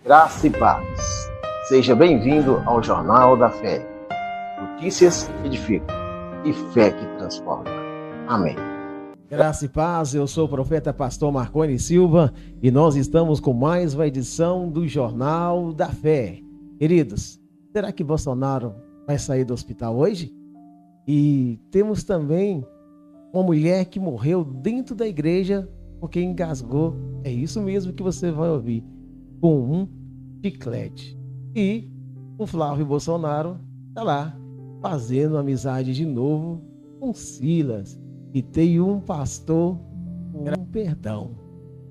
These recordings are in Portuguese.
Graça e paz. Seja bem-vindo ao Jornal da Fé. Notícias que edificam e fé que transforma. Amém. Graça e paz, eu sou o profeta pastor Marconi Silva e nós estamos com mais uma edição do Jornal da Fé. Queridos, será que Bolsonaro vai sair do hospital hoje? E temos também uma mulher que morreu dentro da igreja porque engasgou, é isso mesmo que você vai ouvir, com um chiclete. E o Flávio Bolsonaro está lá fazendo amizade de novo com Silas. E tem um pastor com perdão.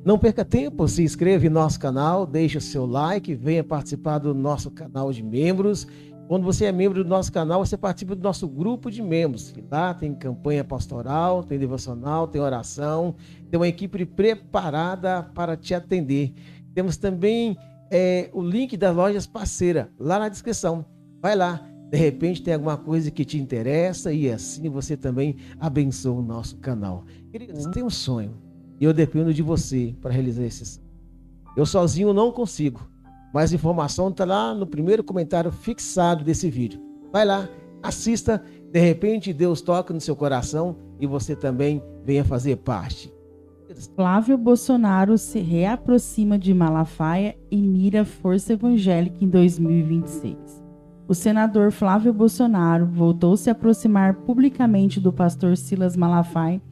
Não perca tempo, se inscreva em nosso canal, deixe o seu like, venha participar do nosso canal de membros. Quando você é membro do nosso canal, você participa do nosso grupo de membros. E lá tem campanha pastoral, tem devocional, tem oração, tem uma equipe preparada para te atender. Temos também o link das lojas parceiras lá na descrição. Vai lá. De repente tem alguma coisa que te interessa e assim você também abençoa o nosso canal. Queridos, tem um sonho e eu dependo de você para realizar esse sonho. Eu sozinho não consigo. Mais informação está lá no primeiro comentário fixado desse vídeo. Vai lá, assista, de repente Deus toca no seu coração e você também venha fazer parte. Flávio Bolsonaro se reaproxima de Malafaia e mira Força Evangélica em 2026. O senador Flávio Bolsonaro voltou a se aproximar publicamente do pastor Silas Malafaia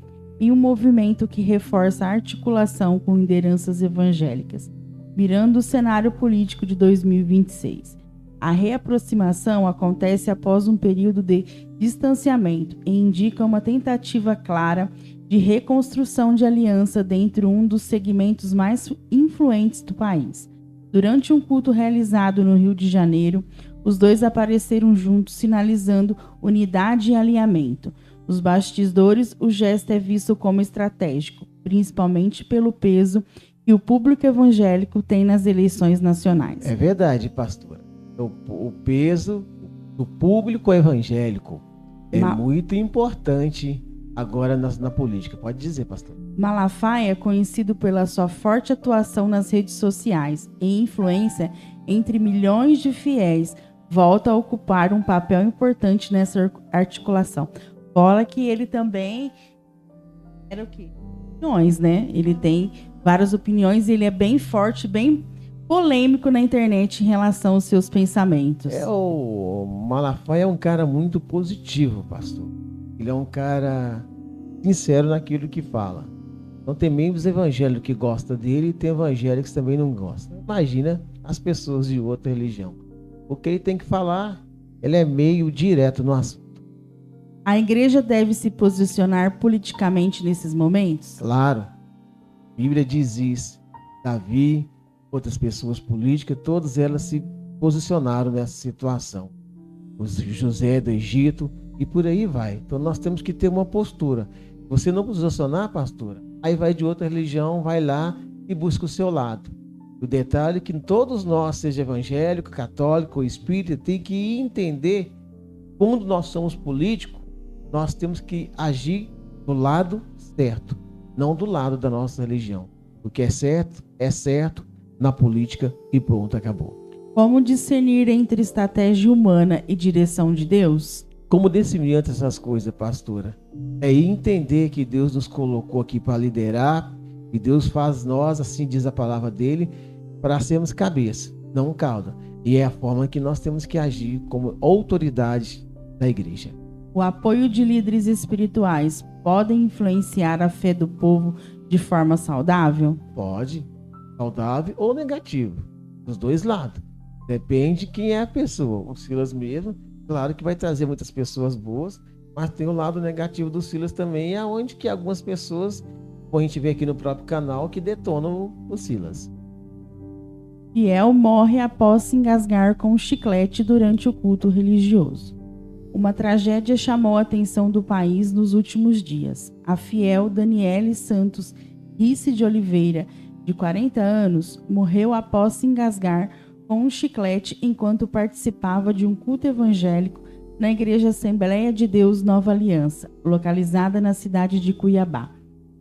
em um movimento que reforça a articulação com lideranças evangélicas, mirando o cenário político de 2026. A reaproximação acontece após um período de distanciamento e indica uma tentativa clara de reconstrução de aliança dentro de um dos segmentos mais influentes do país. Durante um culto realizado no Rio de Janeiro, os dois apareceram juntos, sinalizando unidade e alinhamento. Nos bastidores, o gesto é visto como estratégico, principalmente pelo peso que o público evangélico tem nas eleições nacionais. É verdade, pastora. O peso do público evangélico é muito importante agora na política. Pode dizer, pastor. Malafaia é conhecido pela sua forte atuação nas redes sociais e influência entre milhões de fiéis, volta a ocupar um papel importante nessa articulação. Fala que ele também era o quê? Opiniões, né? Ele tem várias opiniões e ele é bem forte, bem polêmico na internet em relação aos seus pensamentos. O Malafaia é um cara muito positivo, pastor. Ele é um cara sincero naquilo que fala. Então tem membros evangélicos que gostam dele e tem evangélicos que também não gostam. Imagina as pessoas de outra religião. O que ele tem que falar, ele é meio direto no assunto. A igreja deve se posicionar politicamente nesses momentos? Claro. A Bíblia diz isso. Davi, outras pessoas políticas, todas elas se posicionaram nessa situação. O José do Egito e por aí vai. Então nós temos que ter uma postura. Você não posicionar, pastora, aí vai de outra religião, vai lá e busca o seu lado. O detalhe é que todos nós, seja evangélico, católico ou espírita, tem que entender quando nós somos políticos, nós temos que agir do lado certo, não do lado da nossa religião. O que é certo na política e pronto, acabou. Como discernir entre estratégia humana e direção de Deus? Como discernir entre essas coisas, pastora? É entender que Deus nos colocou aqui para liderar e Deus faz nós, assim diz a palavra dele, para sermos cabeça, não cauda. E é a forma que nós temos que agir como autoridade da igreja. O apoio de líderes espirituais podem influenciar a fé do povo de forma saudável? Pode, saudável ou negativo, dos dois lados. Depende de quem é a pessoa. O Silas mesmo, claro que vai trazer muitas pessoas boas, mas tem o lado negativo do Silas também, aonde que algumas pessoas, como a gente vê aqui no próprio canal, que detonam o Silas. Fiel morre após se engasgar com um chiclete durante o culto religioso. Uma tragédia chamou a atenção do país nos últimos dias. A fiel Daniele Santos Risse de Oliveira, de 40 anos, morreu após se engasgar com um chiclete enquanto participava de um culto evangélico na Igreja Assembleia de Deus Nova Aliança, localizada na cidade de Cuiabá.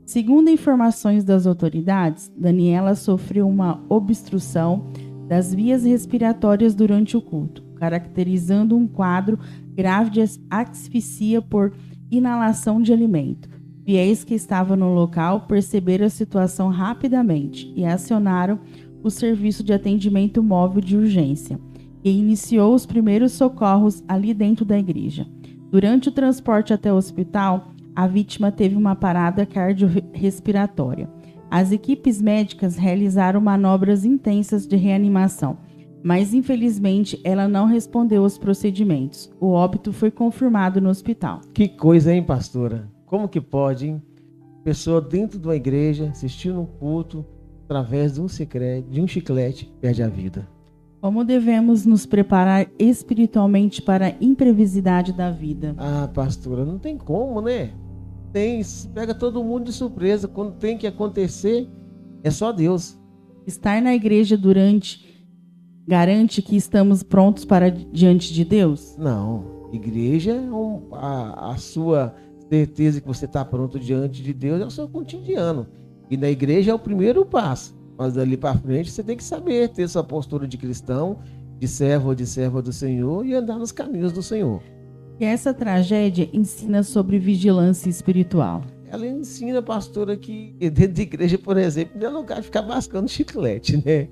Segundo informações das autoridades, Daniela sofreu uma obstrução das vias respiratórias durante o culto, caracterizando um quadro grave de asfixia por inalação de alimento. Fiéis que estavam no local perceberam a situação rapidamente e acionaram o serviço de atendimento móvel de urgência, que iniciou os primeiros socorros ali dentro da igreja. Durante o transporte até o hospital, a vítima teve uma parada cardiorrespiratória. As equipes médicas realizaram manobras intensas de reanimação, mas infelizmente ela não respondeu aos procedimentos. O óbito foi confirmado no hospital. Que coisa, hein, pastora? Como que pode, hein? Pessoa dentro de uma igreja, assistindo um culto, através de um chiclete, perde a vida. Como devemos nos preparar espiritualmente para a imprevisibilidade da vida? Ah, pastora, não tem como, né? Pega todo mundo de surpresa. Quando tem que acontecer, é só Deus. Estar na igreja garante que estamos prontos para diante de Deus? Não. Igreja é a sua certeza que você está pronto diante de Deus é o seu cotidiano. E na igreja é o primeiro passo. Mas dali para frente você tem que saber ter sua postura de cristão, de servo ou de serva do Senhor e andar nos caminhos do Senhor. E essa tragédia ensina sobre vigilância espiritual. Ela ensina, pastora, que dentro de igreja, por exemplo, não é lugar de ficar mascando chiclete, né?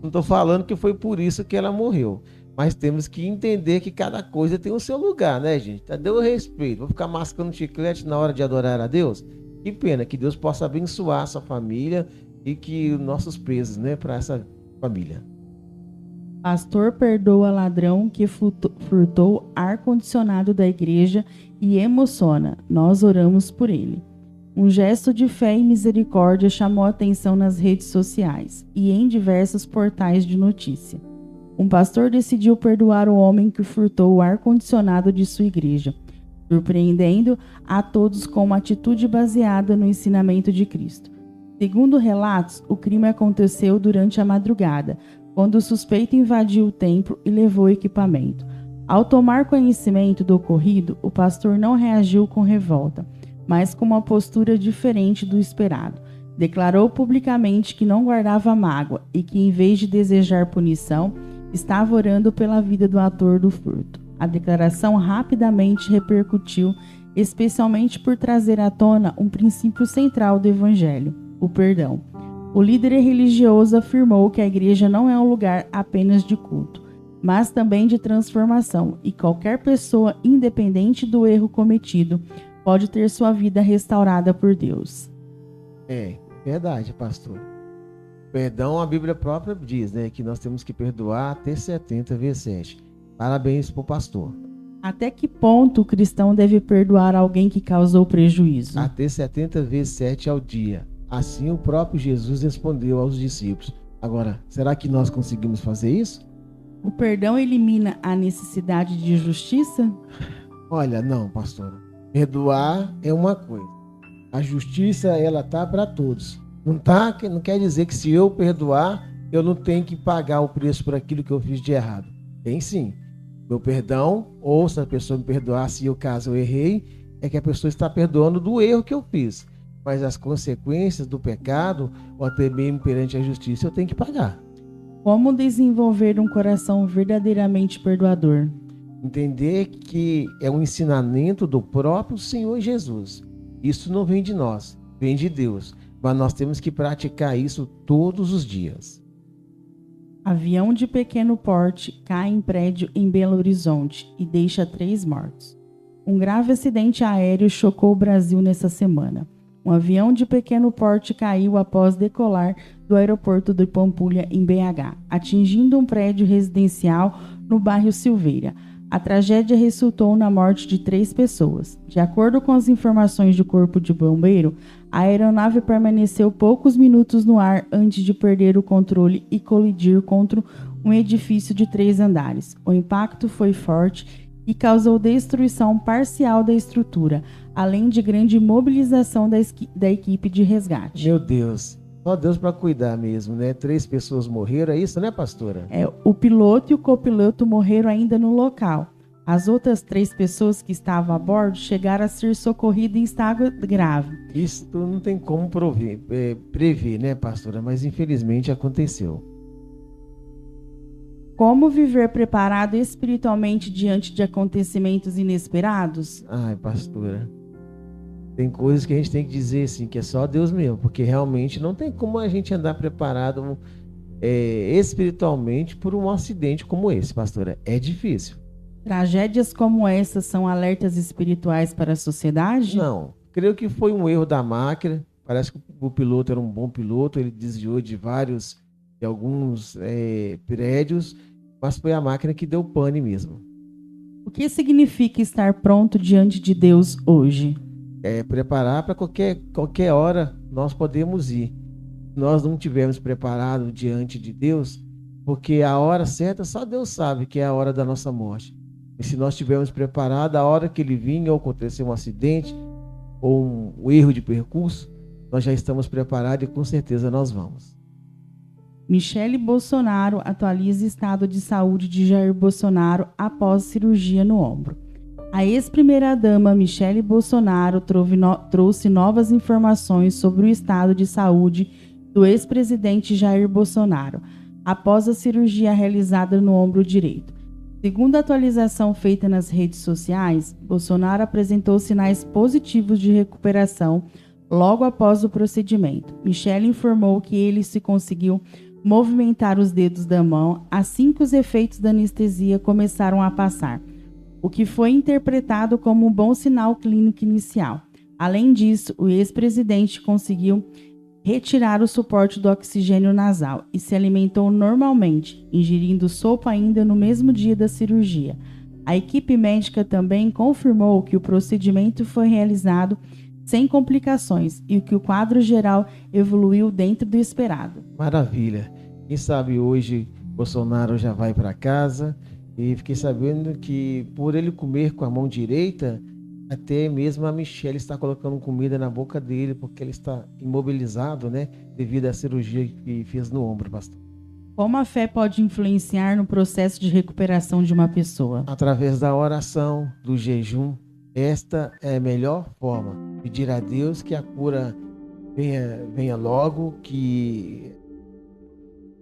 Não estou falando que foi por isso que ela morreu. Mas temos que entender que cada coisa tem o seu lugar, né, gente? Dê o respeito. Vou ficar mascando chiclete na hora de adorar a Deus? Que pena, que Deus possa abençoar a sua família e que nossos presos, né, para essa família. Pastor perdoa ladrão que furtou ar-condicionado da igreja e emociona. Nós oramos por ele. Um gesto de fé e misericórdia chamou a atenção nas redes sociais e em diversos portais de notícia. Um pastor decidiu perdoar o homem que furtou o ar-condicionado de sua igreja, surpreendendo a todos com uma atitude baseada no ensinamento de Cristo. Segundo relatos, o crime aconteceu durante a madrugada, quando o suspeito invadiu o templo e levou o equipamento. Ao tomar conhecimento do ocorrido, o pastor não reagiu com revolta, mas com uma postura diferente do esperado. Declarou publicamente que não guardava mágoa e que, em vez de desejar punição, estava orando pela vida do autor do furto. A declaração rapidamente repercutiu, especialmente por trazer à tona um princípio central do Evangelho: o perdão. O líder religioso afirmou que a igreja não é um lugar apenas de culto, mas também de transformação, e qualquer pessoa, independente do erro cometido, pode ter sua vida restaurada por Deus. É verdade, pastor. Perdão, a Bíblia própria diz, né, que nós temos que perdoar até 70 vezes 7. Parabéns para o pastor. Até que ponto o cristão deve perdoar alguém que causou prejuízo? Até 70 vezes 7 ao dia. Assim o próprio Jesus respondeu aos discípulos. Agora, será que nós conseguimos fazer isso? O perdão elimina a necessidade de justiça? Olha, não, pastora. Perdoar é uma coisa. A justiça, ela tá para todos. Não quer dizer que se eu perdoar, eu não tenho que pagar o preço por aquilo que eu fiz de errado. Tem sim. Meu perdão, ou se a pessoa me perdoar, se eu caso eu errei, é que a pessoa está perdoando do erro que eu fiz. Mas as consequências do pecado, ou até mesmo perante a justiça, eu tenho que pagar. Como desenvolver um coração verdadeiramente perdoador? Entender que é um ensinamento do próprio Senhor Jesus. Isso não vem de nós, vem de Deus. Mas nós temos que praticar isso todos os dias. Avião de pequeno porte cai em prédio em Belo Horizonte e deixa 3 mortos. Um grave acidente aéreo chocou o Brasil nessa semana. Um avião de pequeno porte caiu após decolar do aeroporto de Pampulha, em BH, atingindo um prédio residencial no bairro Silveira. A tragédia resultou na morte de 3 pessoas. De acordo com as informações do Corpo de Bombeiro, a aeronave permaneceu poucos minutos no ar antes de perder o controle e colidir contra um edifício de 3 andares. O impacto foi forte e causou destruição parcial da estrutura, além de grande mobilização da equipe de resgate. Meu Deus, só Deus para cuidar mesmo, né? 3 pessoas morreram, é isso, né, pastora? O piloto e o copiloto morreram ainda no local. As outras 3 pessoas que estavam a bordo chegaram a ser socorridas em estado grave. Isso não tem como prever, né, pastora? Mas infelizmente aconteceu. Como viver preparado espiritualmente diante de acontecimentos inesperados? Ai, pastora, tem coisas que a gente tem que dizer assim, que é só Deus mesmo, porque realmente não tem como a gente andar preparado espiritualmente por um acidente como esse, pastora. É difícil. Tragédias como essas são alertas espirituais para a sociedade? Não, creio que foi um erro da máquina. Parece que o piloto era um bom piloto, ele desviou de alguns prédios, mas foi a máquina que deu pane mesmo. O que significa estar pronto diante de Deus hoje? Preparar para qualquer hora nós podemos ir. Se nós não estivermos preparados diante de Deus, porque a hora certa só Deus sabe que é a hora da nossa morte. E se nós estivermos preparados, a hora que ele vinha ou acontecer um acidente ou um erro de percurso, nós já estamos preparados e com certeza nós vamos. Michele Bolsonaro atualiza estado de saúde de Jair Bolsonaro após cirurgia no ombro. A ex-primeira-dama Michele Bolsonaro trouxe novas informações sobre o estado de saúde do ex-presidente Jair Bolsonaro após a cirurgia realizada no ombro direito. Segundo a atualização feita nas redes sociais, Bolsonaro apresentou sinais positivos de recuperação logo após o procedimento. Michele informou que ele se conseguiu movimentar os dedos da mão assim que os efeitos da anestesia começaram a passar, o que foi interpretado como um bom sinal clínico inicial. Além disso, o ex-presidente conseguiu retirar o suporte do oxigênio nasal e se alimentou normalmente, ingerindo sopa ainda no mesmo dia da cirurgia. A equipe médica também confirmou que o procedimento foi realizado sem complicações e que o quadro geral evoluiu dentro do esperado. Maravilha. Quem sabe hoje Bolsonaro já vai para casa e fiquei sabendo que por ele comer com a mão direita, até mesmo a Michele está colocando comida na boca dele porque ele está imobilizado, né, devido à cirurgia que fez no ombro, pastor. Como a fé pode influenciar no processo de recuperação de uma pessoa? Através da oração, do jejum. Esta é a melhor forma. Pedir a Deus que a cura venha logo, que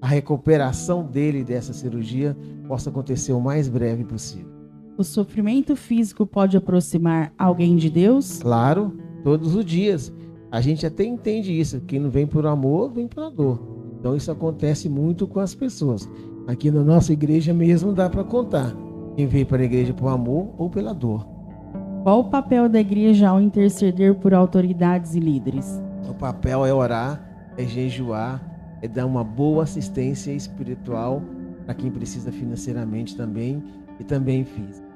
a recuperação dele dessa cirurgia possa acontecer o mais breve possível. O sofrimento físico pode aproximar alguém de Deus? Claro, todos os dias. A gente até entende isso. Quem não vem por amor, vem pela dor. Então isso acontece muito com as pessoas. Aqui na nossa igreja mesmo dá para contar. Quem veio para a igreja por amor ou pela dor. Qual o papel da igreja ao interceder por autoridades e líderes? O papel é orar, é jejuar, é dar uma boa assistência espiritual para quem precisa financeiramente também e também física.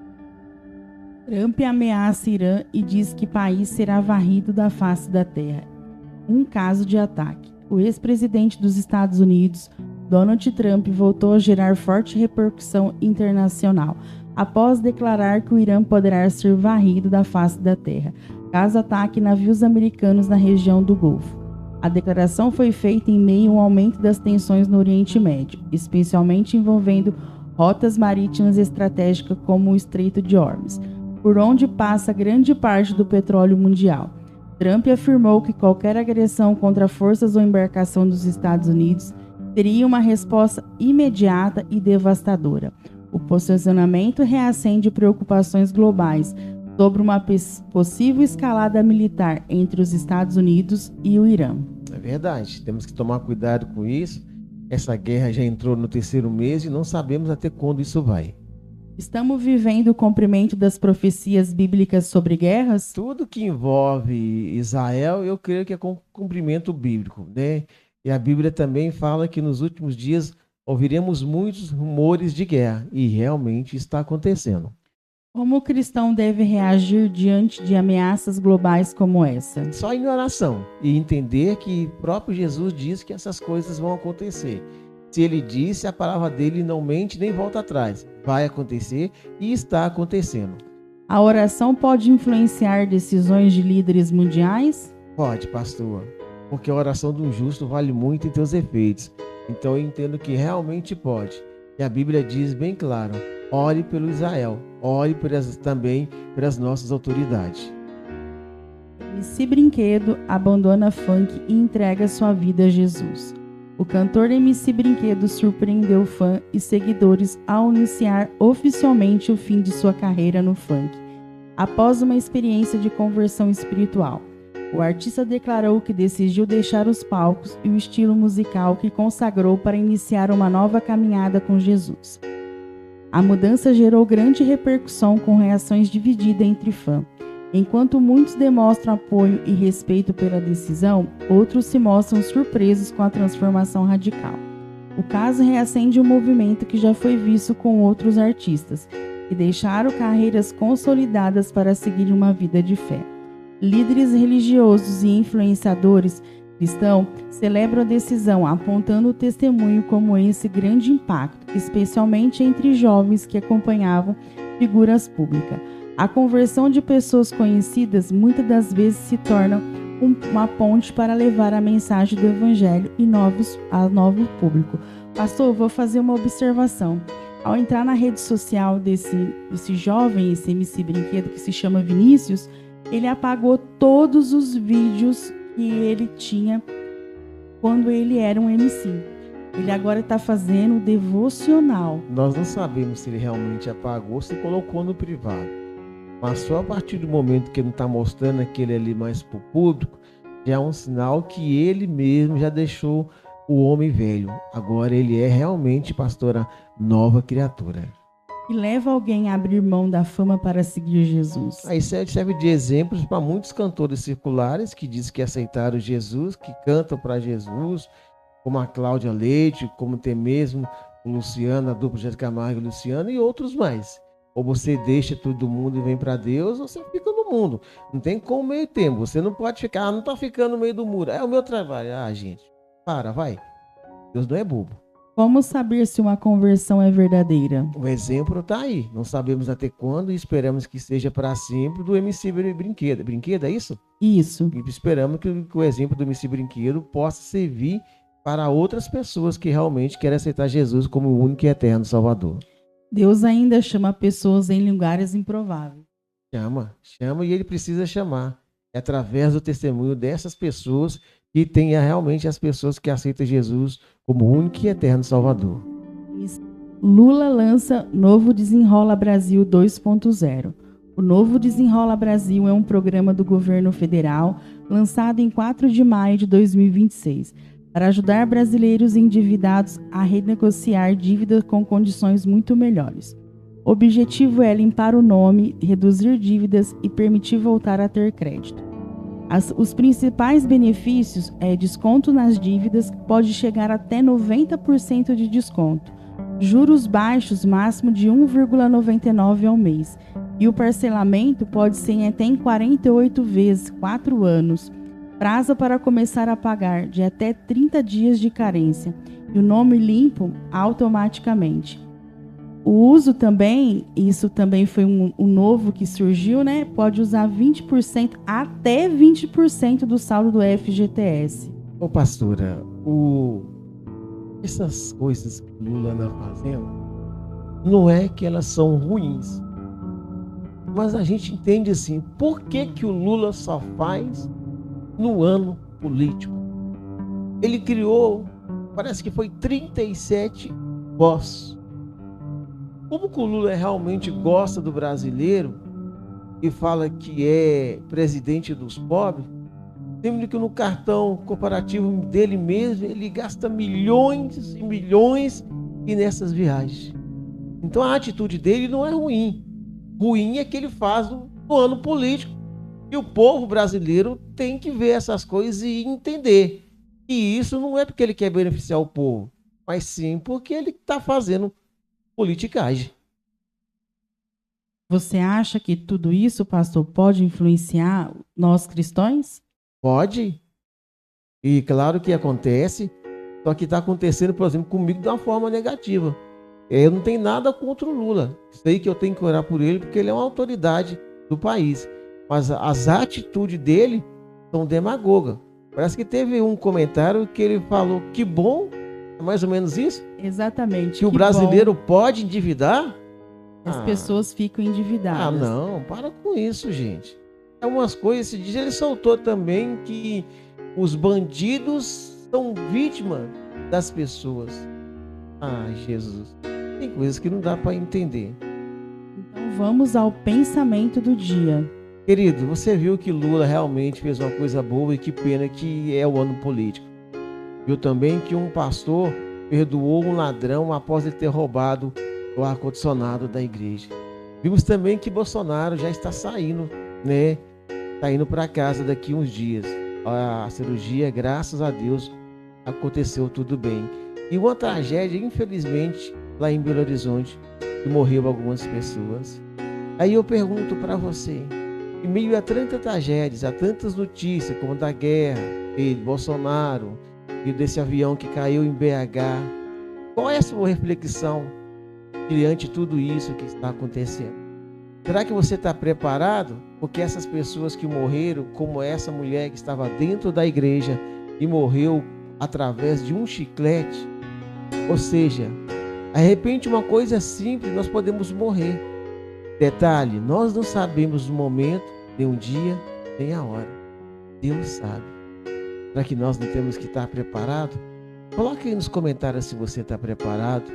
Trump ameaça Irã e diz que o país será varrido da face da terra. Um caso de ataque. O ex-presidente dos Estados Unidos, Donald Trump, voltou a gerar forte repercussão internacional após declarar que o Irã poderá ser varrido da face da terra, caso ataque navios americanos na região do Golfo. A declaração foi feita em meio a um aumento das tensões no Oriente Médio, especialmente envolvendo rotas marítimas estratégicas como o Estreito de Hormuz, por onde passa grande parte do petróleo mundial. Trump afirmou que qualquer agressão contra forças ou embarcação dos Estados Unidos teria uma resposta imediata e devastadora. O posicionamento reacende preocupações globais sobre uma possível escalada militar entre os Estados Unidos e o Irã. É verdade, temos que tomar cuidado com isso. Essa guerra já entrou no 3º mês e não sabemos até quando isso vai. Estamos vivendo o cumprimento das profecias bíblicas sobre guerras? Tudo que envolve Israel, eu creio que é cumprimento bíblico, né? E a Bíblia também fala que nos últimos dias ouviremos muitos rumores de guerra, e realmente está acontecendo. Como o cristão deve reagir diante de ameaças globais como essa? Só em oração e entender que o próprio Jesus diz que essas coisas vão acontecer. Se ele disse, a palavra dele não mente nem volta atrás. Vai acontecer e está acontecendo. A oração pode influenciar decisões de líderes mundiais? Pode, pastor, porque a oração de um justo vale muito em seus efeitos. Então eu entendo que realmente pode. E a Bíblia diz bem claro, ore pelo Israel, ore também pelas nossas autoridades. MC Brinquedo abandona funk e entrega sua vida a Jesus. O cantor MC Brinquedo surpreendeu fã e seguidores ao anunciar oficialmente o fim de sua carreira no funk, após uma experiência de conversão espiritual. O artista declarou que decidiu deixar os palcos e o estilo musical que consagrou para iniciar uma nova caminhada com Jesus. A mudança gerou grande repercussão com reações divididas entre fãs. Enquanto muitos demonstram apoio e respeito pela decisão, outros se mostram surpresos com a transformação radical. O caso reacende um movimento que já foi visto com outros artistas, que deixaram carreiras consolidadas para seguir uma vida de fé. Líderes religiosos e influenciadores cristãos celebram a decisão, apontando o testemunho como esse grande impacto, especialmente entre jovens que acompanhavam figuras públicas. A conversão de pessoas conhecidas muitas das vezes se torna uma ponte para levar a mensagem do Evangelho a novo público. Pastor, vou fazer uma observação. Ao entrar na rede social desse jovem, esse MC Brinquedo, que se chama Vinícius, ele apagou todos os vídeos que ele tinha quando ele era um MC. Ele agora está fazendo devocional. Nós não sabemos se ele realmente apagou ou se colocou no privado. Mas só a partir do momento que ele não está mostrando aquele ali mais para o público, já é um sinal que ele mesmo já deixou o homem velho. Agora ele é realmente, pastora, nova criatura. E leva alguém a abrir mão da fama para seguir Jesus. Aí serve de exemplos para muitos cantores circulares que dizem que aceitaram Jesus, que cantam para Jesus, como a Cláudia Leite, como tem mesmo o Luciano, a dupla Jéssica Camargo e Luciano e outros mais. Ou você deixa todo mundo e vem para Deus, ou você fica no mundo. Não tem como meio tempo. Você não pode ficar, não está ficando no meio do muro. É o meu trabalho. Gente, vai. Deus não é bobo. Como saber se uma conversão é verdadeira? O exemplo está aí. Não sabemos até quando e esperamos que seja para sempre do MC Brinquedo. Brinquedo, é isso? Isso. E esperamos que o exemplo do MC Brinquedo possa servir para outras pessoas que realmente querem aceitar Jesus como o único e eterno Salvador. Deus ainda chama pessoas em lugares improváveis. Chama e ele precisa chamar. É através do testemunho dessas pessoas que tem realmente as pessoas que aceitam Jesus como o único e eterno Salvador. Lula lança Novo Desenrola Brasil 2.0. O Novo Desenrola Brasil é um programa do governo federal lançado em 4 de maio de 2026. Para ajudar brasileiros endividados a renegociar dívidas com condições muito melhores. O objetivo é limpar o nome, reduzir dívidas e permitir voltar a ter crédito. Os principais benefícios é desconto nas dívidas, que pode chegar até 90% de desconto, juros baixos máximo de 1,99 ao mês, e o parcelamento pode ser até em 48 vezes, 4 anos. Prazo para começar a pagar de até 30 dias de carência e o nome limpo automaticamente. O uso também, isso também foi um novo que surgiu, né? Pode usar 20%, até 20% do saldo do FGTS. Ô pastora, essas coisas que o Lula anda fazendo, não é que elas são ruins, mas a gente entende assim, por que o Lula só faz no ano político? Ele criou, parece que foi 37 postos. Como que o Lula realmente gosta do brasileiro e fala que é presidente dos pobres, sendo que no cartão corporativo dele mesmo ele gasta milhões e milhões e nessas viagens. Então a atitude dele não é ruim. Ruim é que ele faz no ano político. E o povo brasileiro tem que ver essas coisas e entender que isso não é porque ele quer beneficiar o povo, mas sim porque ele está fazendo politicagem. Você acha que tudo isso, pastor, pode influenciar nós cristãos? Pode. E claro que acontece, só que está acontecendo, por exemplo, comigo de uma forma negativa. Eu não tenho nada contra o Lula. Sei que eu tenho que orar por ele porque ele é uma autoridade do país. Mas as atitudes dele são demagogas. Parece que teve um comentário que ele falou que bom, é mais ou menos isso? Exatamente. Que o brasileiro pode endividar? As pessoas ficam endividadas. Não, para com isso, gente. É umas coisas, esse dia ele soltou também que os bandidos são vítimas das pessoas. Ah, Jesus, tem coisas que não dá para entender. Então vamos ao pensamento do dia. Querido, você viu que Lula realmente fez uma coisa boa e que pena que é o ano político. Viu também que um pastor perdoou um ladrão após ele ter roubado o ar-condicionado da igreja. Vimos também que Bolsonaro já está saindo, né? Está indo para casa daqui uns dias. A cirurgia, graças a Deus, aconteceu tudo bem. E uma tragédia, infelizmente, lá em Belo Horizonte, que morreu algumas pessoas. Aí eu pergunto para você, em meio a tantas tragédias, a tantas notícias, como da guerra, dele, Bolsonaro, e desse avião que caiu em BH, qual é a sua reflexão diante de tudo isso que está acontecendo? Será que você está preparado? Porque essas pessoas que morreram, como essa mulher que estava dentro da igreja e morreu através de um chiclete, ou seja, de repente uma coisa simples, nós podemos morrer. Detalhe, nós não sabemos o momento, nem o dia, nem a hora. Deus sabe. Será que nós não temos que estar preparados? Coloque aí nos comentários se você está preparado.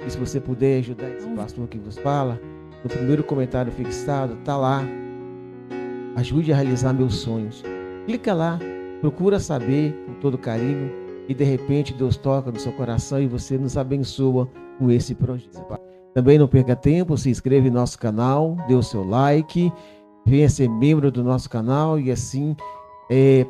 E se você puder ajudar esse pastor que vos fala, no primeiro comentário fixado, está lá. Ajude a realizar meus sonhos. Clica lá, procura saber com todo carinho e de repente Deus toca no seu coração e você nos abençoa com esse projeto. Também não perca tempo, se inscreva em nosso canal, dê o seu like, venha ser membro do nosso canal e assim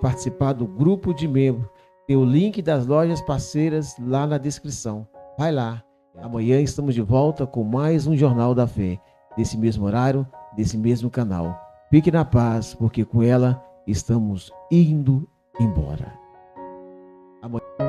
participar do grupo de membros. Tem o link das lojas parceiras lá na descrição. Vai lá. Amanhã estamos de volta com mais um Jornal da Fé, desse mesmo horário, desse mesmo canal. Fique na paz, porque com ela estamos indo embora. Amanhã...